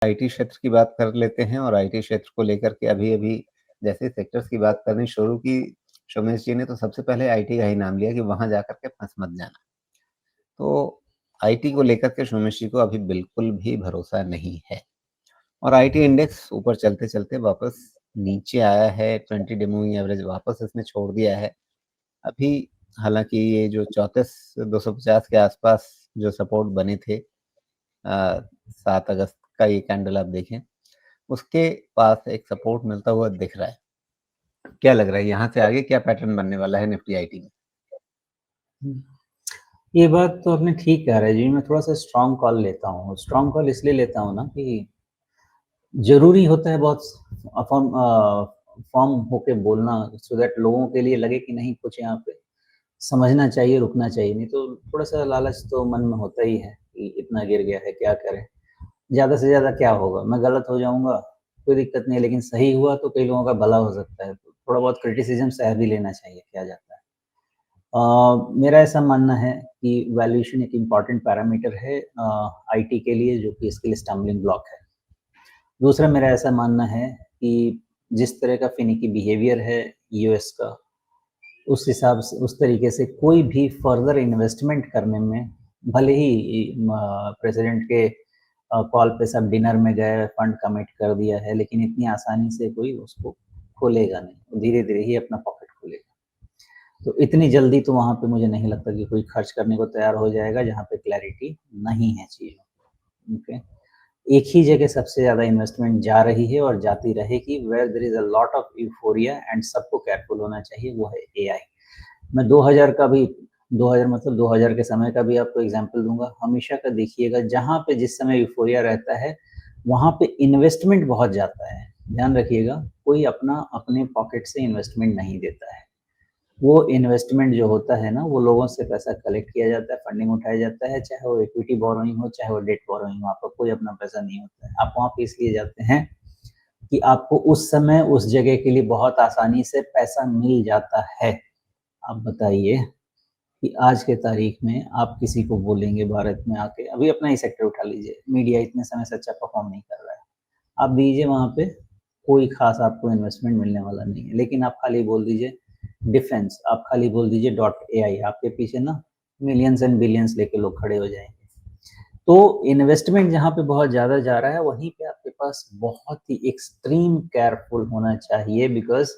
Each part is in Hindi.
आईटी क्षेत्र की बात कर लेते हैं और आईटी क्षेत्र को लेकर के अभी-अभी जैसे सेक्टर्स की बात करनी शुरू की सोमेश जी ने, तो सबसे पहले आईटी का ही नाम लिया कि वहाँ जाकर के फँस मत जाना। तो आईटी को लेकर के सोमेश जी को अभी बिल्कुल भी भरोसा नहीं है और आईटी इंडेक्स ऊपर चलते-चलते वापस नीचे आया है, 20 डे मूविंग एवरेज वापस इसने छोड़ दिया है। अभी हालाँकि ये जो 34 250 के आसपास जो सपोर्ट बने थे 7 अगस्त का ये कैंडल आप देखें, उसके पास एक सपोर्ट मिलता हुआ दिख रहा है। क्या लग रहा है यहाँ से आगे क्या पैटर्न बनने वाला है निफ्टी आईटी में? ये बात तो आपने ठीक कहा है जी, मैं थोड़ा-सा स्ट्रॉन्ग कॉल लेता हूँ। स्ट्रॉन्ग कॉल इसलिए लेता हूँ ना कि ज़रूरी होता है बहुत फर्म होके बोलना सो दैट लोगों के लिए लगे कि नहीं कुछ यहाँ पे समझना चाहिए, रुकना चाहिए, नहीं तो थोड़ा-सा लालच तो मन में होता ही है कि इतना गिर गया है, क्या करें? ज़्यादा से ज़्यादा क्या होगा? मैं गलत हो जाऊँगा, कोई दिक्कत नहीं है, लेकिन सही हुआ तो कई लोगों का भला हो सकता है। तो थोड़ा बहुत क्रिटिसिज़्म सह भी लेना चाहिए, क्या जाता है। मेरा ऐसा मानना है कि वैल्यूएशन एक इम्पॉर्टेंट पैरामीटर है आईटी के लिए जो कि इसके लिए स्टम्बलिंग ब्लॉक है। दूसरा मेरा ऐसा मानना है कि जिस तरह का फिनिकी बिहेवियर है यूएस का, उस हिसाब से उस तरीके से कोई भी फर्दर इन्वेस्टमेंट करने में भले ही प्रेसिडेंट के कॉल पे सब डिनर में गए, फंड कमिट कर दिया है, लेकिन इतनी आसानी से कोई उसको खोलेगा नहीं, धीरे-धीरे ही अपना पॉकेट खोलेगा। तो इतनी जल्दी तो वहाँ पे मुझे नहीं लगता कि कोई खर्च करने को तैयार हो जाएगा जहाँ पे क्लैरिटी नहीं है चीज़ों, ओके। एक ही जगह सबसे ज़्यादा इन्वेस्टमेंट जा रही है और जाती रहेगी where there is a lot of euphoria and सबको केयरफुल होना चाहिए, वो है एआई। मैं 2000 का भी 2000 मतलब 2000 के समय का भी आपको एग्ज़ाम्पल दूँगा। हमेशा का देखिएगा जहाँ पे जिस समय यूफोरिया रहता है, वहाँ पे इन्वेस्टमेंट बहुत जाता है। ध्यान रखिएगा, कोई अपना अपने पॉकेट से इन्वेस्टमेंट नहीं देता है। वो इन्वेस्टमेंट जो होता है ना, वो लोगों से पैसा कलेक्ट किया जाता है, फंडिंग उठाया जाता है, चाहे वो इक्विटी बोरोइंग हो, चाहे वो डेट बोरोइंग हो, आपका कोई अपना पैसा नहीं होता है। आप वहाँ पे इसलिए जाते हैं कि आपको उस समय, उस जगह के लिए बहुत आसानी से पैसा मिल जाता है। आप बताइए कि आज के तारीख में आप किसी को बोलेंगे भारत में आके अभी अपना ही सेक्टर उठा लीजिए, मीडिया इतने समय से अच्छा परफ़ॉर्म नहीं कर रहा है। आप दीजिए वहाँ पे, कोई ख़ास आपको इन्वेस्टमेंट मिलने वाला नहीं है। लेकिन आप खाली बोल दीजिए डिफेंस, आप खाली बोल दीजिए डॉट एआई, आपके पीछे ना मिलियंस एंड बिलियंस लेके लोग खड़े हो जाएँगे। तो इन्वेस्टमेंट जहाँ पे बहुत ज़्यादा जा रहा है, वहीं पे आपके पास बहुत ही एक्सट्रीम केयरफुल होना चाहिए बिकॉज़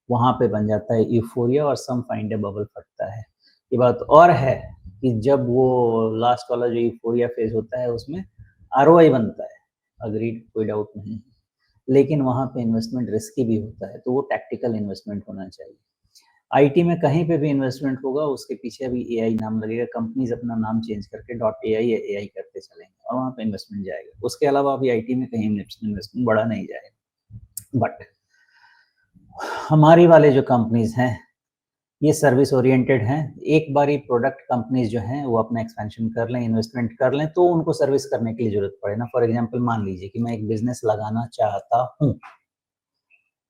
वहाँ पे बन जाता है यूफ़ोरिया और सम फाइंड अ बबल फटता है। ये बात और है कि जब वो लास्ट वाला जो यूफ़ोरिया फ़ेज़ होता है, उसमें आरओआई बनता है, एग्रीड, कोई डाउट नहीं है। लेकिन वहाँ पे इन्वेस्टमेंट रिस्की भी होता है, तो वो टैक्टिकल इन्वेस्टमेंट होना चाहिए। आईटी में कहीं पे भी इन्वेस्टमेंट होगा, उसके पीछे अभी एआई नाम लगेगा, कंपनीज़ अपना नाम चेंज करके डॉट एआई या एआई करते चलेंगे और वहाँ पे इन्वेस्टमेंट जाएगा। उसके अलावा अभी आईटी में कहीं इन्वेस्टमेंट बढ़ा नहीं जाएगा। बट हमारी वाले जो कंपनीज़ हैं, ये सर्विस ओरिएंटेड हैं। एक बारी प्रोडक्ट कंपनीज़ जो हैं, वो अपना एक्सपेंशन कर लें, इन्वेस्टमेंट कर लें, तो उनको सर्विस करने की ज़रूरत पड़े ना। फॉर एग्ज़ाम्पल मान लीजिए कि मैं एक बिज़नेस लगाना चाहता हूँ,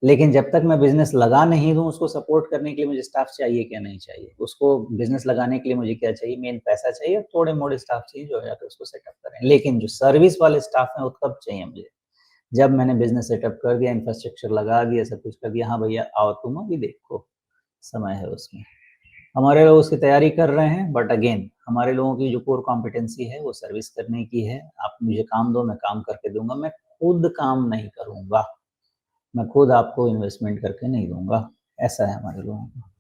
लेकिन जब तक मैं बिज़नेस लगा नहीं दूँ, उसको सपोर्ट करने के लिए मुझे स्टाफ चाहिए क्या नहीं चाहिए? उसको बिज़नेस लगाने के लिए मुझे क्या चाहिए? मेन पैसा चाहिए और थोड़े-मोड़े स्टाफ चाहिए जो आके उसको सेटअप करें। लेकिन जो सर्विस वाले स्टाफ हैं, वो कब चाहिए मुझे? जब मैंने बिज़नेस सेटअप कर दिया, इंफ्रास्ट्रक्चर लगा दिया, सब कुछ कर दिया, हाँ भैया आओ तुम अभी देखो, समय है उसमें। हमारे लोग उसकी तैयारी कर रहे हैं बट अगेन हमारे लोगों की जो कोर कॉम्पिटेंसी है, वो सर्विस करने की है। आप मुझे काम दो, मैं काम करके दूँगा, मैं खुद काम नहीं करूँगा। मैं खुद आपको इन्वेस्टमेंट करके नहीं दूँगा, ऐसा है हमारे लोगों का।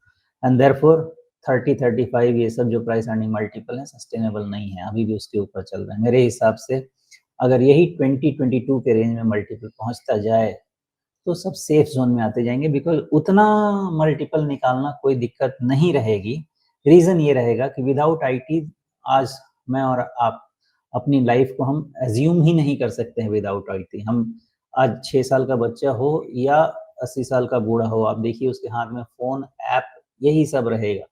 एंड देयरफॉर 30-35 ये सब जो प्राइस अर्निंग मल्टीपल है सस्टेनेबल नहीं है, अभी भी उसके ऊपर चल रहा है। मेरे हिसाब से अगर यही 20-22 के रेंज में मल्टीपल पहुँचता जाए, तो सब सेफ ज़ोन में आते जाएँगे बिकॉज़ उतना मल्टीपल निकालना कोई दिक्कत नहीं रहेगी। रीज़न ये रहेगा कि विदाउट आईटी आज मैं और आप अपनी लाइफ़ को हम अज़्यूम ही नहीं कर सकते हैं विदाउट आईटी। हम आज 6 साल का बच्चा हो या 80 साल का बूढ़ा हो, आप देखिए उसके हाथ में फ़ोन, ऐप यही सब रहेगा।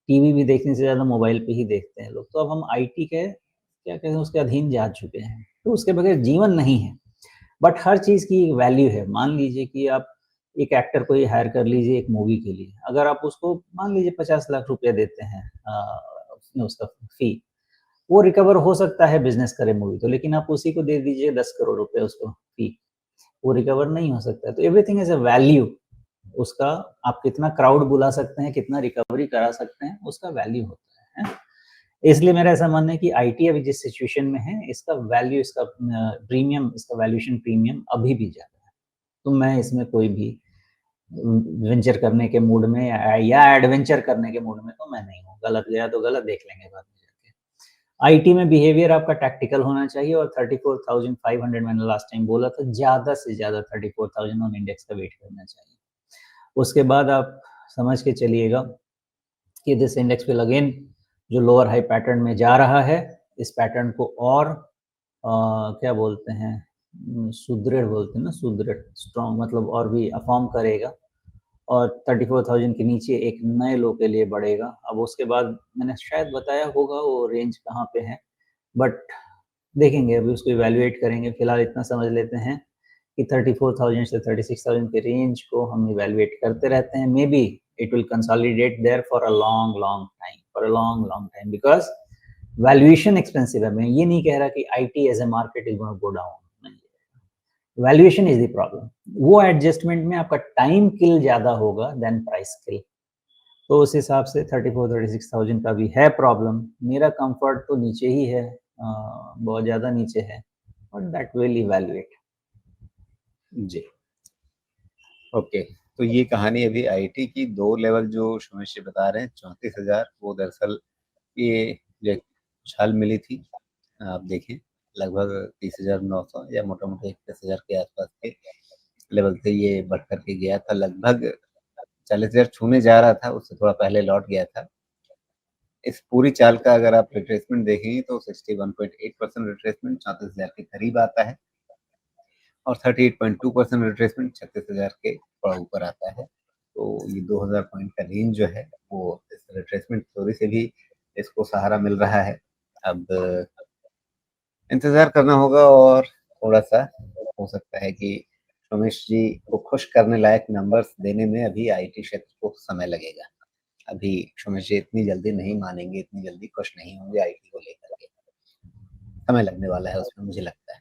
टीवी भी देखने से ज़्यादा मोबाइल पे ही देखते हैं लोग। तो अब हम आईटी के क्या कहते हैं उसके अधीन जा चुके हैं। तो उसके बगैर जीवन नहीं है। बट हर चीज़ की एक वैल्यू है। मान लीजिए कि आप एक एक्टर को ही हायर कर लीजिए एक मूवी के लिए। अगर आप उसको मान लीजिए 50 लाख रुपया देते हैं उसका फ़ी। वो रिकवर हो सकता है बिज़नेस करे मूवी तो, लेकिन आप उसी को दे दीजिए 10 करोड़ रुपए उसको फी, वो रिकवर नहीं हो सकता है। तो एवरीथिंग इज़ अ वैल्यू, उसका आप कितना क्राउड बुला सकते हैं, कितना रिकवरी करा सकते हैं, उसका वैल्यू होता है। इसलिए मेरा ऐसा मानना है कि आईटी अभी जिस सिचुएशन में है, इसका वैल्यू, इसका प्रीमियम, इसका वैल्यूएशन प्रीमियम अभी भी ज़्यादा है। तो मैं इसमें कोई भी वेंचर करने के मूड में या एडवेंचर करने के मूड में तो मैं नहीं हूँ। गलत गया तो गलत, देख लेंगे बाद में जाके। आईटी में बिहेवियर आपका टैक्टिकल होना चाहिए और 34,500 मैंने लास्ट टाइम बोला था, ज़्यादा से ज़्यादा 34,000 ऑन इंडेक्स का वेट करना चाहिए। उसके बाद आप समझ के चलिएगा कि दिस इंडेक्स विल अगेन जो लोअर हाई पैटर्न में जा रहा है, इस पैटर्न को और क्या बोलते हैं, सुदृढ़ बोलते हैं ना, सुदृढ़, स्ट्रॉन्ग मतलब और भी अफ़ॉर्म करेगा और 34,000 के नीचे एक नए लो के लिए बढ़ेगा। अब उसके बाद मैंने शायद बताया होगा वो रेंज कहाँ पे है, बट देखेंगे, अभी उसको इवैल्यूएट करेंगे। फिलहाल इतना समझ लेते हैं कि 34,000 से 36,000 के रेंज को हम इवैल्यूएट करते रहते हैं। Maybe it will consolidate there for a long long time, for a long long time, because valuation expensive है। मैं ये नहीं कह रहा कि IT as a market is gonna go down, नहीं, वैल्यूएशन इज़ द प्रॉब्लम। वो एडजस्टमेंट में आपका टाइम किल ज़्यादा होगा देन प्राइस किल। तो उस हिसाब से 34-36,000 का भी है प्रॉब्लम। मेरा कंफर्ट तो नीचे ही है, बहुत ज़्यादा नीचे है, बट दैट विल इवैल्यूएट। जी, ओके। तो ये कहानी अभी आईटी की 2 लेवल जो सुमेश जी बता रहे हैं, 34,000 वो दरअसल ये जो एक उछाल मिली थी, आप देखें लगभग 30,900 या मोटा-मोटी 31,000 के आसपास के लेवल से ये बढ़ कर के गया था, लगभग 40,000 छूने जा रहा था, उससे थोड़ा पहले लौट गया था। इस पूरी चाल का अगर आप रिट्रेसमेंट देखेंगे तो 61.8% रिट्रेसमेंट 34,000 के करीब आता है और 38.2% रिट्रेसमेंट 36,000 के थोड़ा ऊपर आता है। तो ये 2,000 पॉइंट का रेंज जो है वो इस रिट्रेसमेंट थ्योरी से भी इसको सहारा मिल रहा है। अब इंतज़ार करना होगा और थोड़ा-सा हो सकता है कि रमेश जी को खुश करने लायक नंबर्स देने में अभी आईटी क्षेत्र को समय लगेगा। अभी रमेश जी इतनी जल्दी नहीं मानेंगे, इतनी जल्दी खुश नहीं होंगे आईटी को लेकर के। समय लगने वाला है उसमें मुझे लगता है।